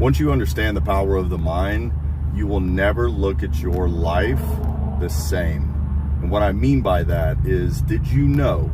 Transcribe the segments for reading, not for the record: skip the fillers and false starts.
Once you understand the power of the mind, you will never look at your life the same. And what I mean by that is, did you know,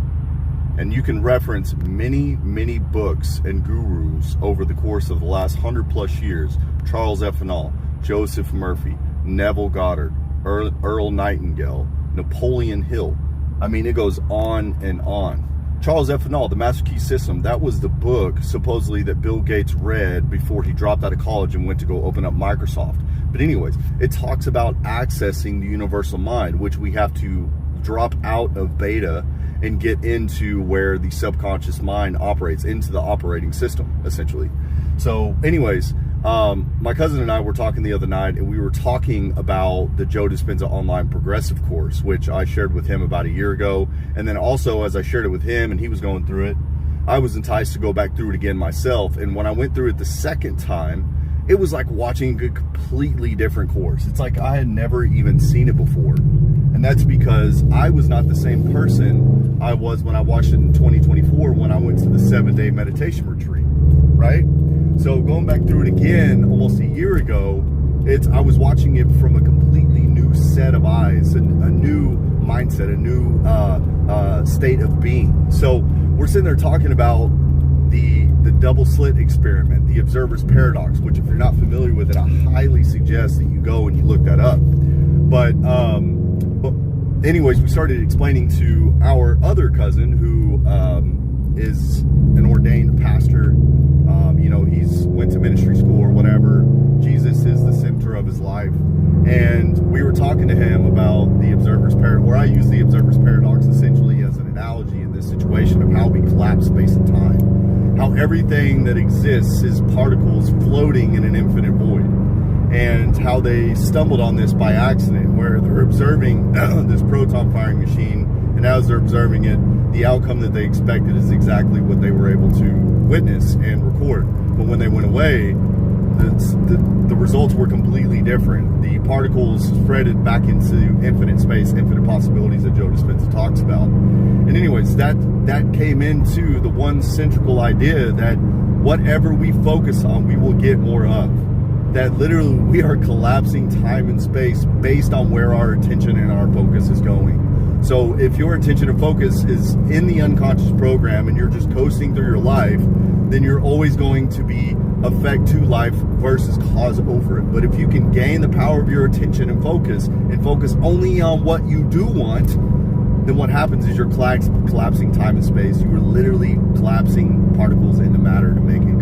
and you can reference many, many books and gurus over the course of the last 100 plus years, Charles F. Fanon, Joseph Murphy, Neville Goddard, Earl Nightingale, Napoleon Hill. I mean, it goes on and on. Charles F. Fanon, The Master Key System, that was the book supposedly that Bill Gates read before he dropped out of college and went to go open up Microsoft. But anyways, it talks about accessing the universal mind, which we have to drop out of beta and get into where the subconscious mind operates, into the operating system, essentially. So anyways, my cousin and I were talking the other night, and we were talking about the Joe Dispenza Online Progressive course, which I shared with him about a year ago. And then also, as I shared it with him and he was going through it, I was enticed to go back through it again myself. And when I went through it the second time, it was like watching a completely different course. It's like I had never even seen it before. And that's because I was not the same person I was when I watched it in 2024 when I went to the 7-day meditation retreat, right? So going back through it again almost a year ago, I was watching it from a completely new set of eyes, a new mindset, a new state of being. So we're sitting there talking about the double slit experiment, the observer's paradox, which if you're not familiar with it, I highly suggest that you go and you look that up. But anyways, we started explaining to our other cousin who is an ordained pastor. He's went to ministry school or whatever. Jesus is the center of his life. And we were talking to him about the observer's paradox, or I use the observer's paradox essentially as an analogy in this situation of how we collapse space and time. How everything that exists is particles floating in an infinite void. And how they stumbled on this by accident, where they're observing this proton firing machine, and as they're observing it, the outcome that they expected is exactly what they were able to witness and record. But when they went away, the results were completely different. The particles spreaded back into infinite space, infinite possibilities that Joe Dispenza talks about. And anyways, that came into the one central idea that whatever we focus on, we will get more of. That literally we are collapsing time and space based on where our attention and our focus is going. So if your attention and focus is in the unconscious program and you're just coasting through your life, then you're always going to be effect to life versus cause over it. But if you can gain the power of your attention and focus only on what you do want, then what happens is you're collapsing time and space. You are literally collapsing particles into matter to make it